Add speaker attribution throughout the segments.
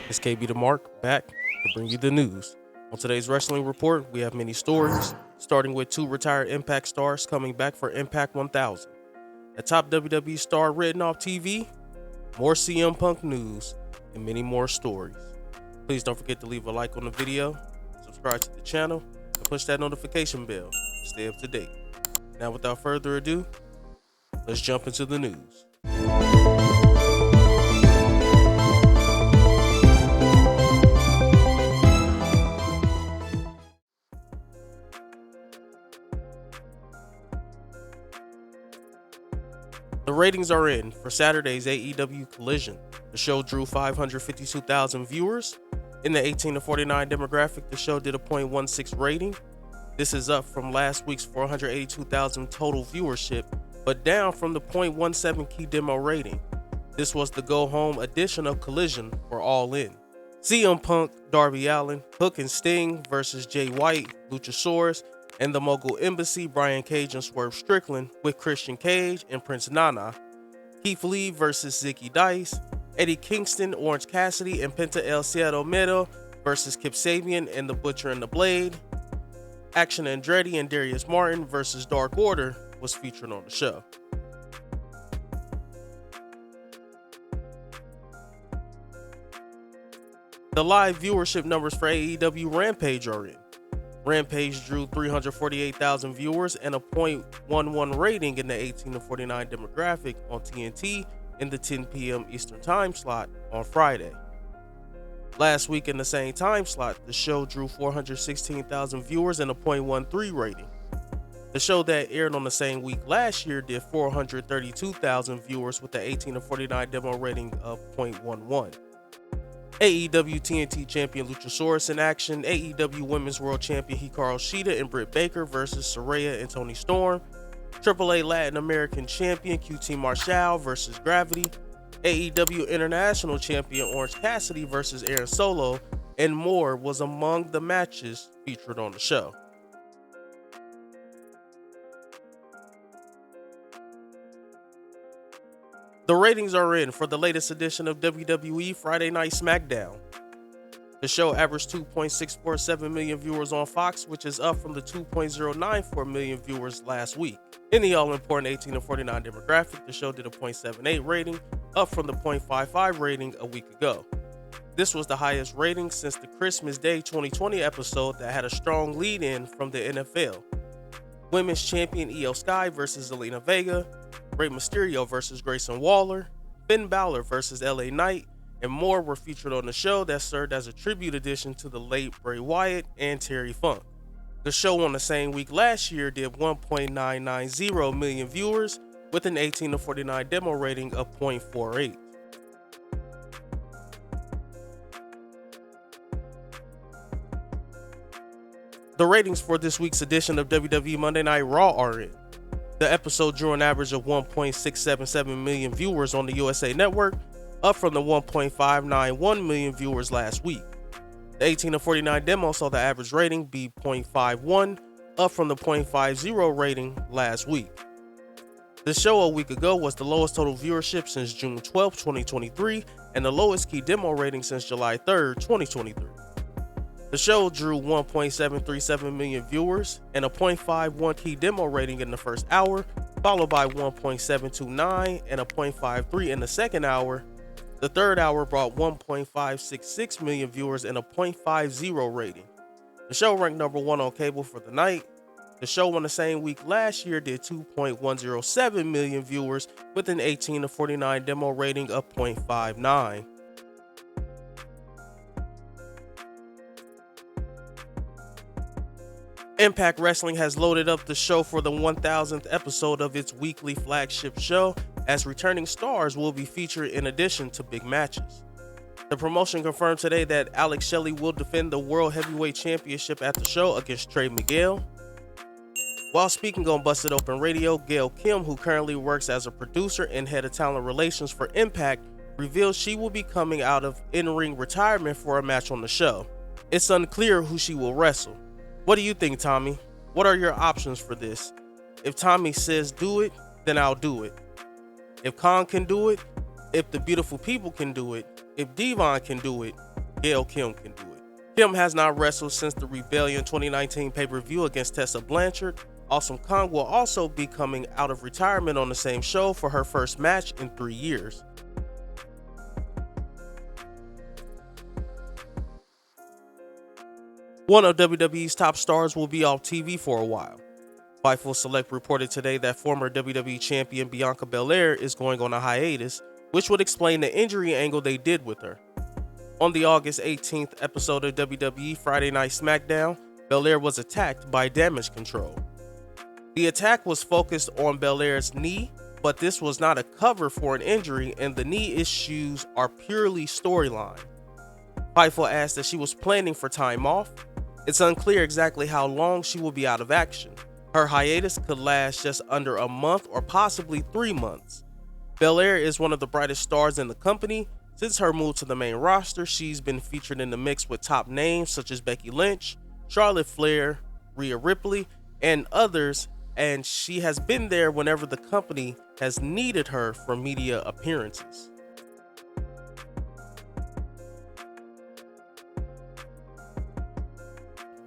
Speaker 1: It's KB the Mark back to bring you the news. On today's wrestling report, we have many stories, starting with two retired Impact stars coming back for Impact 1000. A top WWE star written off TV, more CM Punk news, and many more stories. Please don't forget to leave a like on the video, subscribe to the channel, and push that notification bell to stay up to date. Now without further ado, let's jump into the news. The ratings are in for Saturday's AEW Collision. The show drew 552,000 viewers. In the 18 to 49 demographic, the show did a .16 rating. This is up from last week's 482,000 total viewership, but down from the .17 key demo rating. This was the go-home edition of Collision for All In. CM Punk, Darby Allin, Hook and Sting versus Jay White, Luchasaurus, and the Mogul Embassy, Brian Cage and Swerve Strickland with Christian Cage and Prince Nana. Keith Lee versus Zicky Dice, Eddie Kingston, Orange Cassidy, and Penta El Cielo Miedo versus Kip Sabian and the Butcher and the Blade. Action Andretti and Darius Martin versus Dark Order was featured on the show. The live viewership numbers for AEW Rampage are in. Rampage drew 348,000 viewers and a .11 rating in the 18 to 49 demographic on TNT in the 10 p.m. Eastern time slot on Friday. Last week in the same time slot, the show drew 416,000 viewers and a .13 rating. The show that aired on the same week last year did 432,000 viewers with the 18 to 49 demo rating of .11. AEW TNT Champion Luchasaurus in action, AEW Women's World Champion Hikaru Shida and Britt Baker versus Saraya and Toni Storm, AAA Latin American Champion QT Marshall versus Gravity, AEW International Champion Orange Cassidy versus Aaron Solo, and more was among the matches featured on the show. The ratings are in for the latest edition of WWE Friday Night SmackDown. The show averaged 2.647 million viewers on Fox, which is up from the 2.094 million viewers last week. In the all-important 18 to 49 demographic, the show did a .78 rating, up from the .55 rating a week ago. This was the highest rating since the Christmas Day 2020 episode that had a strong lead-in from the NFL. Women's Champion Io Sky versus Zelina Vega, Rey Mysterio versus Grayson Waller, Finn Balor versus LA Knight, and more were featured on the show that served as a tribute edition to the late Bray Wyatt and Terry Funk. The show on the same week last year did 1.990 million viewers with an 18 to 49 demo rating of .48. The ratings for this week's edition of WWE Monday Night Raw are in. The episode drew an average of 1.677 million viewers on the USA Network, up from the 1.591 million viewers last week. The 18 to 49 demo saw the average rating be .51, up from the .50 rating last week. The show a week ago was the lowest total viewership since June 12, 2023, and the lowest key demo rating since July 3, 2023. The show drew 1.737 million viewers and a .51 key demo rating in the first hour, followed by 1.729 and a .53 in the second hour. The third hour brought 1.566 million viewers and a .50 rating. The show ranked number 1 on cable for the night. The show on the same week last year did 2.107 million viewers with an 18 to 49 demo rating of .59. Impact Wrestling has loaded up the show for the 1000th episode of its weekly flagship show, as returning stars will be featured in addition to big matches. The promotion confirmed today that Alex Shelley will defend the World Heavyweight Championship at the show against Trey Miguel. While speaking on Busted Open Radio, Gail Kim, who currently works as a producer and head of talent relations for Impact, revealed she will be coming out of in-ring retirement for a match on the show. It's unclear who she will wrestle. What do you think, Tommy? What are your options for this? If Tommy says do it, then I'll do it. If Khan can do it, if the beautiful people can do it, if Devon can do it, Gail Kim can do it. Kim has not wrestled since the Rebellion 2019 pay-per-view against Tessa Blanchard. Awesome Kong will also be coming out of retirement on the same show for her first match in 3 years. One of WWE's top stars will be off TV for a while. Fightful Select reported today that former WWE champion Bianca Belair is going on a hiatus, which would explain the injury angle they did with her. On the August 18th episode of WWE Friday Night SmackDown, Belair was attacked by Damage Control. The attack was focused on Belair's knee, but this was not a cover for an injury, and the knee issues are purely storyline. Fightful asked that she was planning for time off. It's unclear exactly how long she will be out of action. Her hiatus could last just under a month or possibly 3 months. Belair is one of the brightest stars in the company. Since her move to the main roster, she's been featured in the mix with top names such as Becky Lynch, Charlotte Flair, Rhea Ripley, and others, and she has been there whenever the company has needed her for media appearances.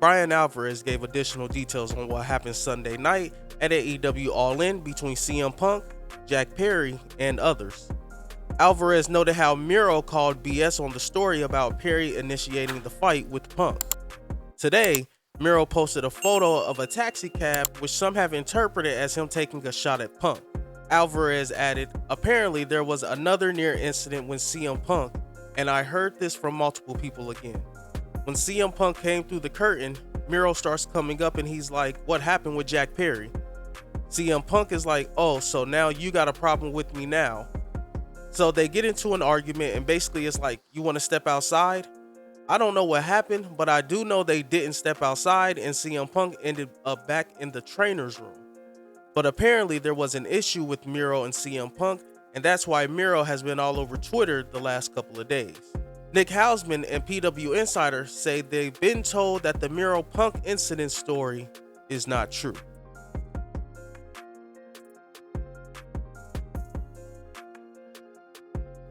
Speaker 1: Bryan Alvarez gave additional details on what happened Sunday night at AEW All In between CM Punk, Jack Perry, and others. Alvarez noted how Miro called BS on the story about Perry initiating the fight with Punk. Today, Miro posted a photo of a taxi cab, which some have interpreted as him taking a shot at Punk. Alvarez added, "Apparently there was another near incident when CM Punk, and I heard this from multiple people again. When CM Punk came through the curtain, Miro starts coming up and he's like, 'What happened with Jack Perry?' CM Punk is like, 'Oh, so now you got a problem with me now.' So they get into an argument, and basically it's like, 'You want to step outside?' I don't know what happened, but I do know they didn't step outside, and CM Punk ended up back in the trainer's room. But apparently there was an issue with Miro and CM Punk, and that's why Miro has been all over Twitter the last couple of days." Nick Hausman and PW Insider say they've been told that the Miro Punk incident story is not true.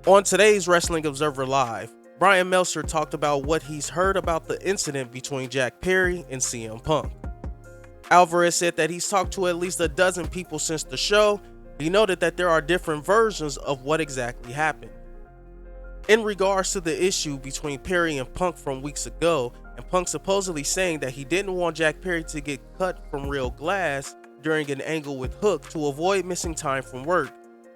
Speaker 1: On today's Wrestling Observer Live, Brian Meltzer talked about what he's heard about the incident between Jack Perry and CM Punk. Alvarez said that he's talked to at least a dozen people since the show. He noted that there are different versions of what exactly happened. In regards to the issue between Perry and Punk from weeks ago, and Punk supposedly saying that he didn't want Jack Perry to get cut from real glass during an angle with Hook to avoid missing time from work,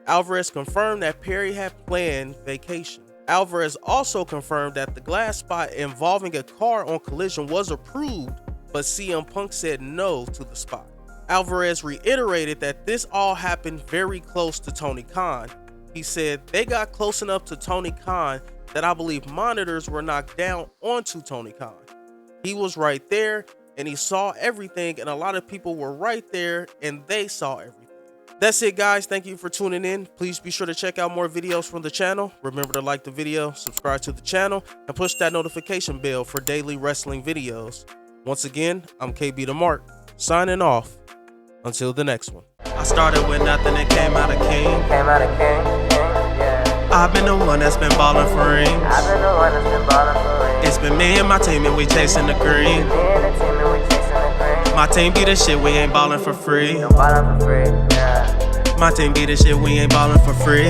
Speaker 1: Alvarez confirmed that Perry had planned vacation. Alvarez also confirmed that the glass spot involving a car on Collision was approved, but CM Punk said no to the spot. Alvarez reiterated that this all happened very close to Tony Khan. He said, "They got close enough to Tony Khan that I believe monitors were knocked down onto Tony Khan. He was right there and he saw everything, and a lot of people were right there and they saw everything." That's it, guys. Thank you for tuning in. Please be sure to check out more videos from the channel. Remember to like the video, subscribe to the channel, and push that notification bell for daily wrestling videos. Once again, I'm KB the Mark, signing off. Until the next one. I started with nothing and came out a king. I've been the one that's been ballin' for rings. It's been me and my team and we chasing the green. My team be the shit, we ain't ballin' for free. My team be the shit, we ain't ballin' for free.